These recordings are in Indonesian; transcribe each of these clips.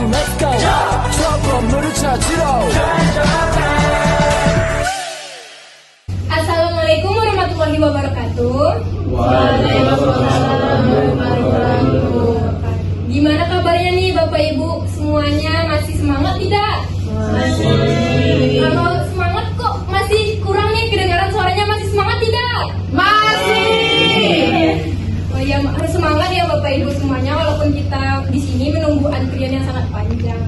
Let's go trouble 찾으러 Assalamualaikum warahmatullahi wabarakatuh. Waalaikumsalam warahmatullahi wabarakatuh. Gimana kabarnya nih Bapak Ibu semuanya, masih semangat tidak? Masih. Kalau semangat kok masih kurang nih, kedengaran suaranya masih semangat tidak? Masih. Oh iya, harus semangat ya Bapak Ibu semuanya, walaupun kita di sini menunggu antrian yang sangat panjang.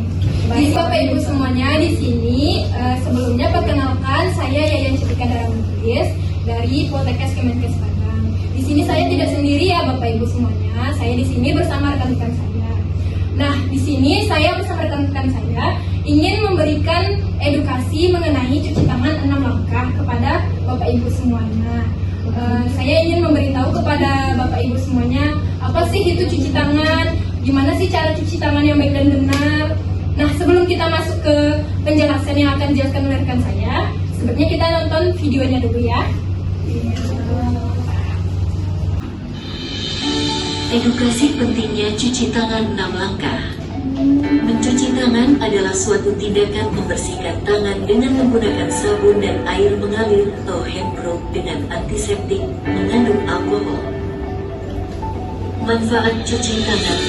Baik Bapak Ibu semuanya, di sini sebelumnya perkenalkan, saya Yayan Cetika Daramudis dari Poltekkes Kemenkes Padang. Di sini saya tidak sendiri ya Bapak Ibu semuanya, saya di sini bersama rekan-rekan saya. Nah, di sini saya bersama rekan-rekan saya ingin memberikan edukasi mengenai cuci tangan 6 langkah kepada Bapak Ibu semuanya. Saya ingin memberitahu kepada Bapak Ibu semuanya, apa sih itu cuci tangan, gimana sih cara cuci tangan yang baik dan benar. Nah, sebelum kita masuk ke penjelasan yang akan dijelaskan oleh rekan saya, sebaiknya kita nonton videonya dulu ya. Edukasi pentingnya cuci tangan 6 langkah. Mencuci tangan adalah suatu tindakan membersihkan tangan dengan menggunakan sabun dan air mengalir atau handproof dengan antiseptik mengandung alkohol. Manfaat cuci tangan: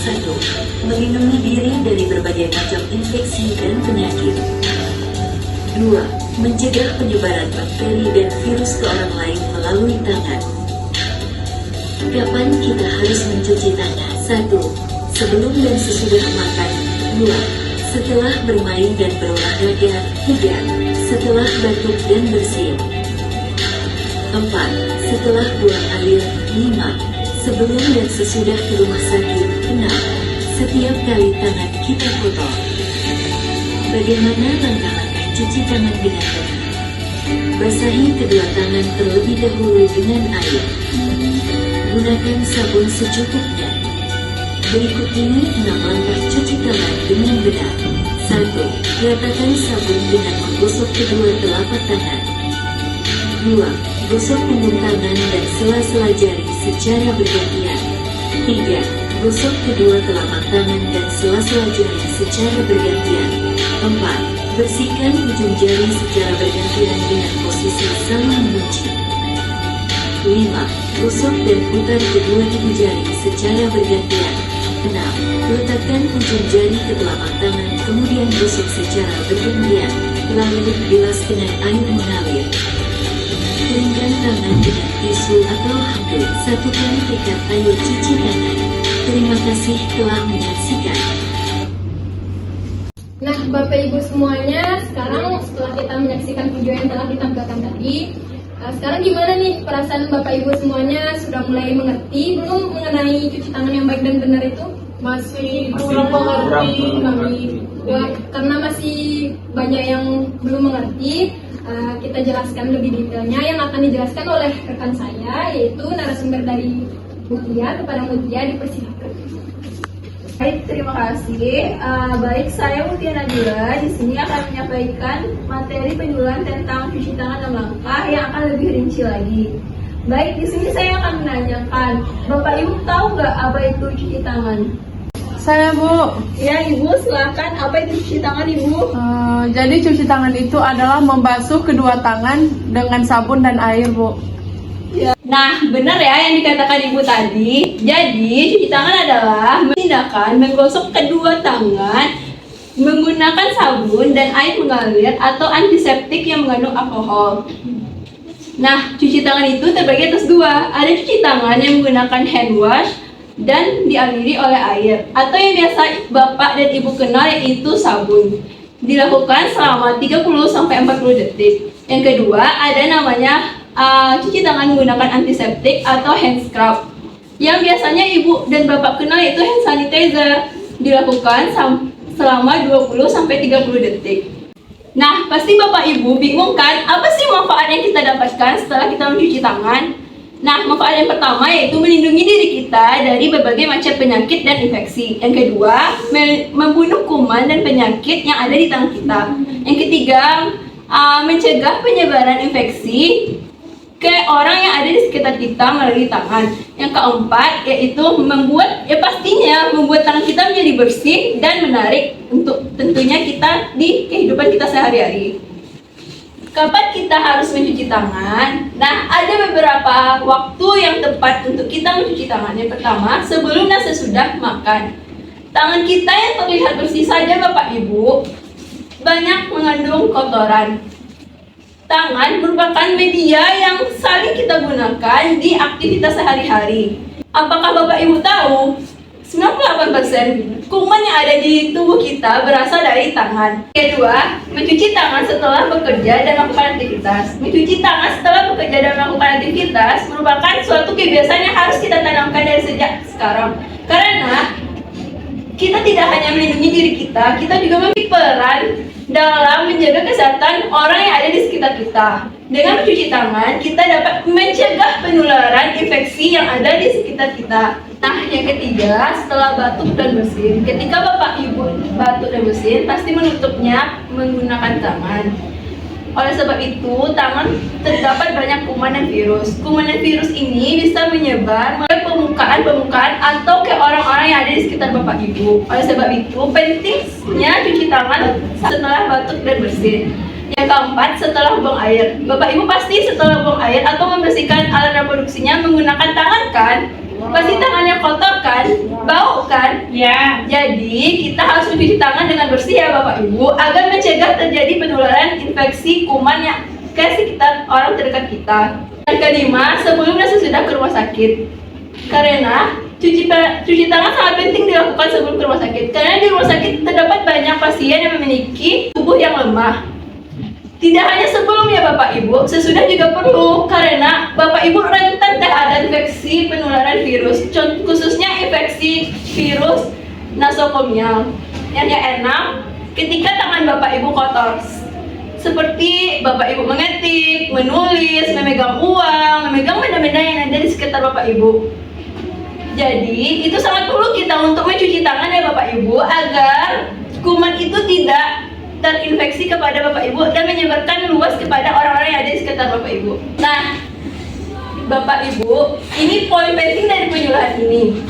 1. Melindungi diri dari berbagai macam infeksi dan penyakit. 2. Mencegah penyebaran bakteri dan virus ke orang lain melalui tangan. Kapan kita harus mencuci tangan? 1. Sebelum dan sesudah makan. 2. Setelah bermain dan berolahraga. 3. Setelah batuk dan bersin. 4. Setelah buang air. 5. Sebelum dan sesudah ke rumah sakit. 6. Setiap kali tangan kita kotor. Bagaimana langkah-langkah cuci tangan dengan benar? Basahi kedua tangan terlebih dahulu dengan air. Gunakan sabun secukupnya. Berikut ini 6 langkah cuci tangan dengan benar. 1. Ratakan sabun dengan menggosok kedua telapak tangan. 2. Gosok punggung tangan dan sela-sela jari secara bergantian. 3. Gosok kedua telapak tangan dan sela-sela jari secara bergantian. 4. Bersihkan ujung jari secara bergantian dengan posisi saling mengunci. 5. Gosok dan putar kedua ibu jari secara bergantian. 6. Letakkan ujung jari ke telapak tangan, kemudian gosok secara bergantian, lalu bilas dengan air mengalir. Keringkan tangan dengan tisu atau handuk. 1 kali ikat air cuci tangan. Terima kasih telah menyaksikan. Nah, Bapak Ibu semuanya, sekarang setelah kita menyaksikan video yang telah ditampilkan tadi, sekarang gimana nih perasaan Bapak Ibu semuanya? Sudah mulai mengerti belum mengenai cuci tangan yang baik dan benar itu? Masih kurang mengerti kami. Ya, karena masih banyak yang belum mengerti, kita jelaskan lebih detailnya yang akan dijelaskan oleh rekan saya, yaitu narasumber dari Mutia. Kepada Mutia dipersilakan. Baik, terima kasih. Baik, saya Mutia Nadira di sini akan menyampaikan materi penjelasan tentang cuci tangan 6 langkah yang akan lebih rinci lagi. Baik, di sini saya akan menanyakan, Bapak Ibu tahu nggak apa itu cuci tangan? Saya Bu. Ya, Ibu silakan. Apa itu cuci tangan, Ibu? Jadi cuci tangan itu adalah membasuh kedua tangan dengan sabun dan air Bu. Nah, benar ya yang dikatakan Ibu tadi. Jadi, cuci tangan adalah tindakan menggosok kedua tangan menggunakan sabun dan air mengalir atau antiseptik yang mengandung alkohol. Nah, cuci tangan itu terbagi atas 2. Ada cuci tangan yang menggunakan hand wash dan dialiri oleh air, atau yang biasa Bapak dan Ibu kenal yaitu sabun. Dilakukan selama 30-40 detik. Yang kedua, ada namanya cuci tangan menggunakan antiseptik atau hand scrub, yang biasanya Ibu dan Bapak kenal yaitu hand sanitizer. Dilakukan selama 20-30 detik. Nah, pasti Bapak Ibu bingung kan, apa sih manfaat yang kita dapatkan setelah kita mencuci tangan? Nah, manfaat yang pertama yaitu melindungi diri kita dari berbagai macam penyakit dan infeksi. Yang kedua, membunuh kuman dan penyakit yang ada di tangan kita. Yang ketiga, mencegah penyebaran infeksi. ke orang yang ada di sekitar kita melalui tangan. Yang keempat yaitu pastinya membuat tangan kita menjadi bersih dan menarik untuk tentunya kita di kehidupan kita sehari-hari. Kapan kita harus mencuci tangan? Nah, ada beberapa waktu yang tepat untuk kita mencuci tangan. Yang pertama, sebelum dan sesudah makan. Tangan kita yang terlihat bersih saja Bapak Ibu banyak mengandung kotoran. Tangan merupakan media yang sering kita gunakan di aktivitas sehari-hari. Apakah Bapak Ibu tahu? 98% kuman yang ada di tubuh kita berasal dari tangan. Kedua, mencuci tangan setelah bekerja dan melakukan aktivitas. Mencuci tangan setelah bekerja dan melakukan aktivitas merupakan suatu kebiasaan yang harus kita tanamkan dari sejak sekarang. Karena kita tidak hanya melindungi diri kita juga memiliki peran dalam menjaga kesehatan orang yang ada di sekitar kita. Dengan mencuci tangan, kita dapat mencegah penularan infeksi yang ada di sekitar kita. Nah, yang ketiga, setelah batuk dan bersin. Ketika Bapak Ibu batuk dan bersin, pasti menutupnya menggunakan tangan. Oleh sebab itu, tangan terdapat banyak kuman dan virus. Kuman dan virus ini bisa menyebar melalui permukaan atau ke orang-orang yang ada di sekitar Bapak Ibu. Oleh sebab itu, pentingnya cuci tangan setelah batuk dan bersin. Yang keempat, setelah buang air. Bapak Ibu pasti setelah buang air atau membersihkan alat reproduksinya menggunakan tangan kan? Pasti tangannya kotor kan? Bau kan? Ya. Jadi kita harus mencuci tangan dengan bersih ya Bapak Ibu agar mencegah terjadi penularan infeksi kuman yang ke sekitar orang terdekat kita. Yang kelima, sebelum dan sesudah ke rumah sakit. Karena cuci tangan sangat penting dilakukan sebelum ke rumah sakit. Karena di rumah sakit terdapat banyak pasien yang memiliki tubuh yang lemah. Tidak hanya sebelumnya Bapak Ibu, sesudah juga perlu karena Bapak Ibu rentan terhadap infeksi penularan virus, khususnya infeksi virus nosokomial. Yang keenam, ketika tangan Bapak Ibu kotor, seperti Bapak Ibu mengetik, menulis, memegang uang, memegang benda-benda yang ada di sekitar Bapak Ibu. Jadi itu sangat perlu kita untuk mencuci tangan ya Bapak Ibu agar kuman itu tidak terinfeksi kepada Bapak Ibu dan menyebarkan luas kepada orang-orang yang ada di sekitar Bapak Ibu. Nah, Bapak Ibu, ini poin penting dari penyuluhan ini.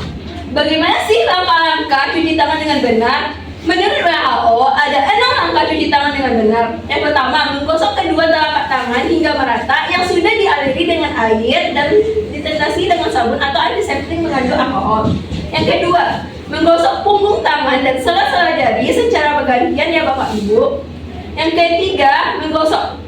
Bagaimana sih langkah-langkah cuci tangan dengan benar? Menurut WHO, ada 6 langkah cuci tangan dengan benar. Yang pertama, menggosok kedua telapak tangan hingga merata yang sudah dialiri dengan air dan ditetesi dengan sabun atau antiseptik mengandung alkohol. Yang kedua, menggosok punggung tangan dan sela-sela jari secara bergantian ya Bapak Ibu. Yang ketiga, menggosok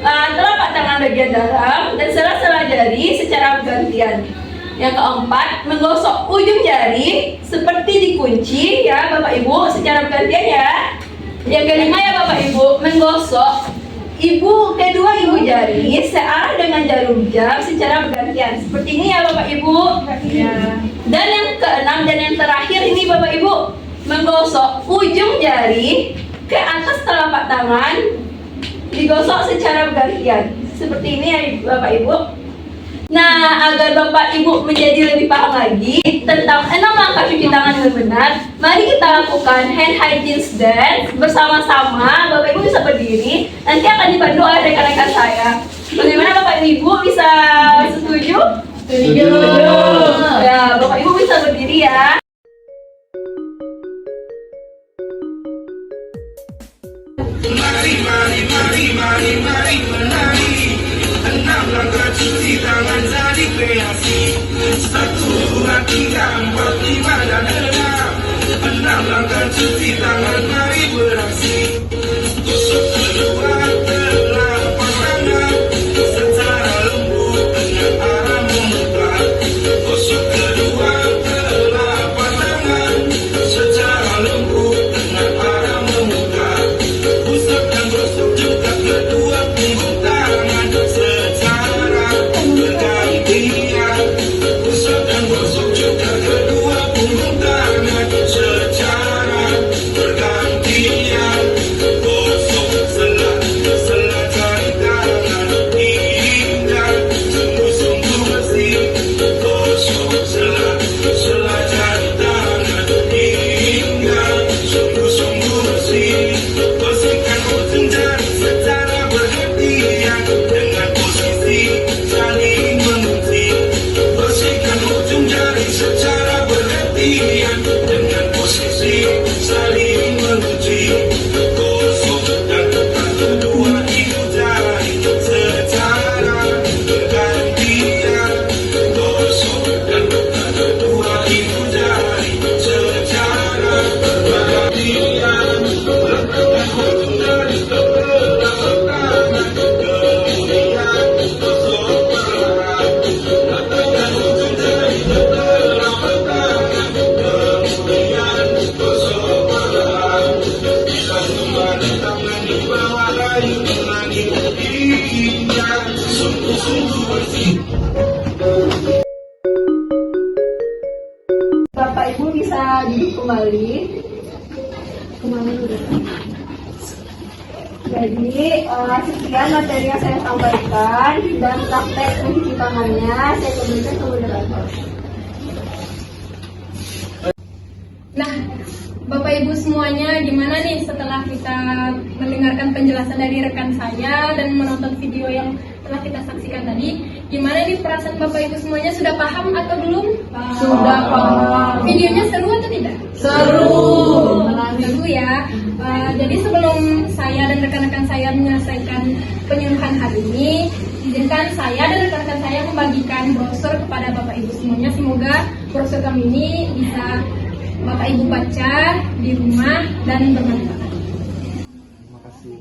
telapak tangan bagian dalam dan sela-sela jari secara bergantian. Yang keempat, menggosok ujung jari seperti dikunci ya Bapak Ibu secara bergantian ya. Yang kelima ya Bapak Ibu, menggosok kedua ibu jari searah dengan jarum jam secara bergantian. Seperti ini ya Bapak Ibu. Ya. Dan yang keenam dan yang terakhir ini Bapak Ibu, menggosok ujung jari ke atas telapak tangan, digosok secara bergantian. Seperti ini ya Bapak Ibu. Nah, agar Bapak Ibu menjadi lebih paham lagi tentang 6 langkah cuci tangan dengan benar, mari kita lakukan hand hygiene dance bersama-sama. Bapak Ibu bisa berdiri, nanti akan dibantu oleh rekan-rekan saya. Bagaimana Bapak Ibu bisa setuju? Setuju. Ya, Bapak Ibu bisa berdiri ya. Mari menari. 6 langkah cuci tangan jadi kreasi. 1, 2, 3, 4, 5 dan 6. 6 langkah cuci tangan mari beraksi. Gosok kedua telapak tangan secara lembut dengan arah membuka. Gosok kedua telapak tangan secara lembut dengan arah membuka. Usap dan gosok juga kedua punggung tangan secara bergantian. Usap dan gosok juga kedua punggung tangan secara bergantian. Gosok sela-sela jari tangan hingga sungguh-sungguh bersih. Gosok sela-sela jari tangan hingga sungguh-sungguh bersih. Bersihkan ujung jari secara bergantian dengan posisi Ayo lagi indah, sungguh-sungguh bersih. Bapak Ibu bisa duduk kembali. Jadi sekian materi yang saya sampaikan dan praktek mencuci tangannya saya kembalikan ke moderator. Nah, Bapak Ibu semuanya, gimana nih setelah kita mendengarkan penjelasan dari rekan saya dan menonton video yang telah kita saksikan tadi, gimana nih perasaan Bapak Ibu semuanya, sudah paham atau belum? Sudah paham. Videonya seru atau tidak? Seru. Seru ya. Jadi sebelum saya dan rekan-rekan saya menyelesaikan penyuluhan hari ini, izinkan saya dan rekan-rekan saya membagikan brosur kepada Bapak Ibu semuanya. Semoga brosur kami ini bisa Bapak Ibu baca di rumah dan bermanfaat. Terima kasih.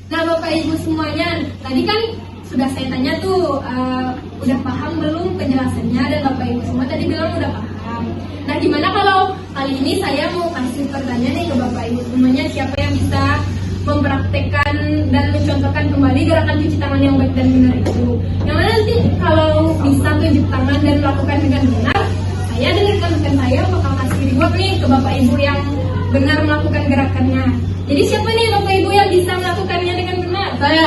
Nah, Bapak Ibu semuanya, tadi kan sudah saya tanya tuh, udah paham belum penjelasannya, dan Bapak Ibu semua tadi bilang udah paham. Nah, gimana kalau kali ini saya mau kasih pertanyaan nih ke Bapak Ibu semuanya, siapa yang bisa mempraktekkan dan mencontohkan kembali gerakan cuci tangan yang baik dan benar itu. Yang mana nanti kalau bisa tunjuk tangan dan melakukan dengan benar, saya dan rekan-rekan saya bakal kasih reward nih ke Bapak Ibu yang benar melakukan gerakannya. Jadi siapa nih Bapak Ibu yang bisa melakukannya dengan benar? Saya.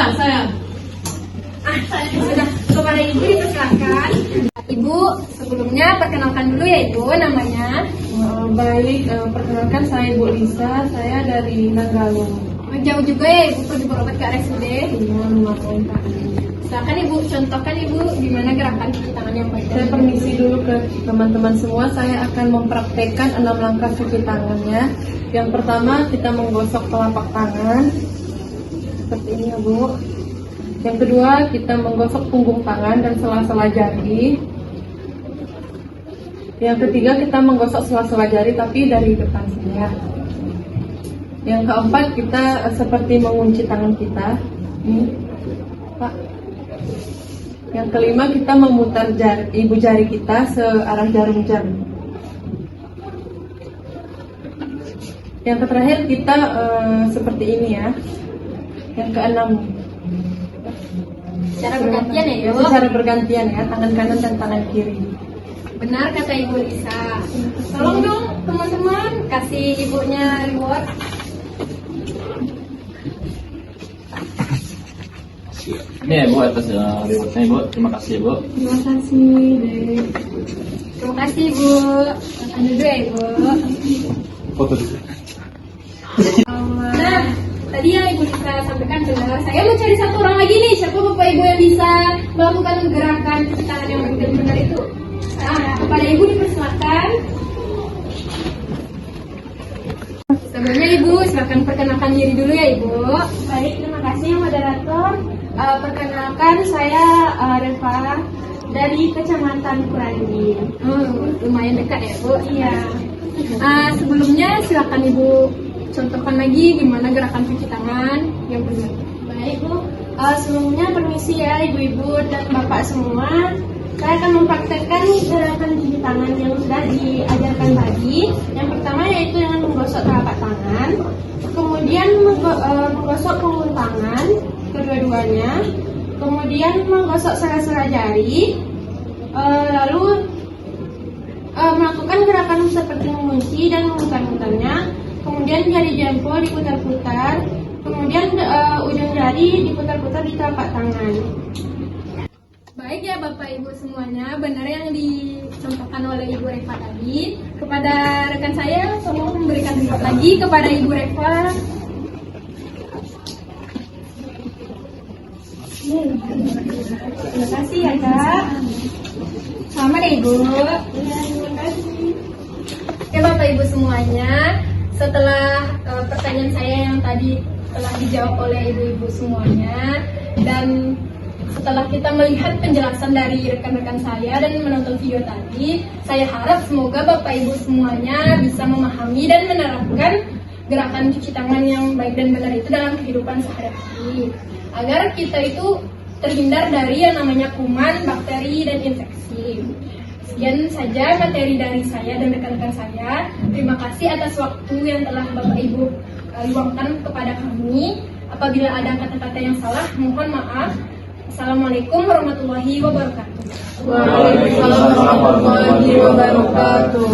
Sudah, kepada Ibu dipersilakan. Ibu, sebelumnya perkenalkan dulu ya Ibu namanya. Baik, perkenalkan saya Ibu Lisa, saya dari Nanggalung. Jauh juga ya Ibu pergi berobat ke RSUD. Dengan lumayan Pak. Silakan Ibu, contohkan Ibu gimana gerakan cuci tangan yang baik. Saya permisi dulu ke teman-teman semua. Saya akan mempraktekkan 6 langkah cuci tangannya. Yang pertama, kita menggosok telapak tangan seperti ini ya Bu. Yang kedua, kita menggosok punggung tangan dan sela-sela jari. Yang ketiga, kita menggosok sela-sela jari tapi dari depan sini ya. Yang keempat, kita seperti mengunci tangan kita. Ini, Pak. Yang kelima, kita memutar ibu jari kita searah jarum jam. Yang terakhir, kita seperti ini ya. Yang keenam, Cara bergantian ya Ibu. secara bergantian ya, tangan kanan dan tangan kiri. Benar kata Ibu Lisa. Tolong dong teman-teman kasih ibunya reward. Ini ya Bu atas rewardnya Bu, terima kasih ya Bu. Terima kasih, Dek. Terima kasih Ibu. Makan dulu ya Ibu. Foto dulu. Nah, tadi yang Ibu Lisa sampaikan benar. Saya mau cari satu orang lagi nih. Siapa Bapak Ibu yang bisa melakukan gerakan cuci tangan yang baik dan benar itu? Nah, kepada Ibu dipersilakan. Sebelumnya Ibu, silakan perkenalkan diri dulu ya Ibu. Baik, terima kasih moderator. Perkenalkan saya Reva dari Kecamatan Kurandi. Lumayan dekat ya Bu. Iya. Sebelumnya silakan Ibu contohkan lagi gimana gerakan cuci tangan yang benar. Baik Bu, sebelumnya permisi ya ibu-ibu dan bapak semua. Saya akan mempraktekkan gerakan cuci tangan yang sudah diajarkan tadi. Yang pertama yaitu dengan menggosok telapak tangan, kemudian menggosok punggung tangan kedua-duanya, kemudian menggosok sela-sela jari, lalu melakukan gerakan seperti mengunci dan memutar-mutarnya. Kemudian jari jempol diputar-putar, kemudian ujung jari diputar-putar di telapak tangan. Baik ya Bapak Ibu semuanya, benar yang dicontohkan oleh Ibu Reva tadi. Kepada rekan saya, tolong memberikan reward lagi kepada Ibu Reva. Terima kasih ya Kak. Selamat ya Ibu. Terima kasih. Oke Bapak Ibu semuanya, setelah pertanyaan saya yang tadi telah dijawab oleh ibu-ibu semuanya, dan setelah kita melihat penjelasan dari rekan-rekan saya dan menonton video tadi, saya harap semoga Bapak Ibu semuanya bisa memahami dan menerapkan gerakan cuci tangan yang baik dan benar itu dalam kehidupan sehari-hari, agar kita itu terhindar dari yang namanya kuman, bakteri, dan infeksi. Sekian saja materi dari saya dan rekan-rekan saya. Terima kasih atas waktu yang telah Bapak Ibu luangkan kepada kami. Apabila ada kata-kata yang salah, mohon maaf. Assalamualaikum warahmatullahi wabarakatuh. Waalaikumsalam warahmatullahi wabarakatuh.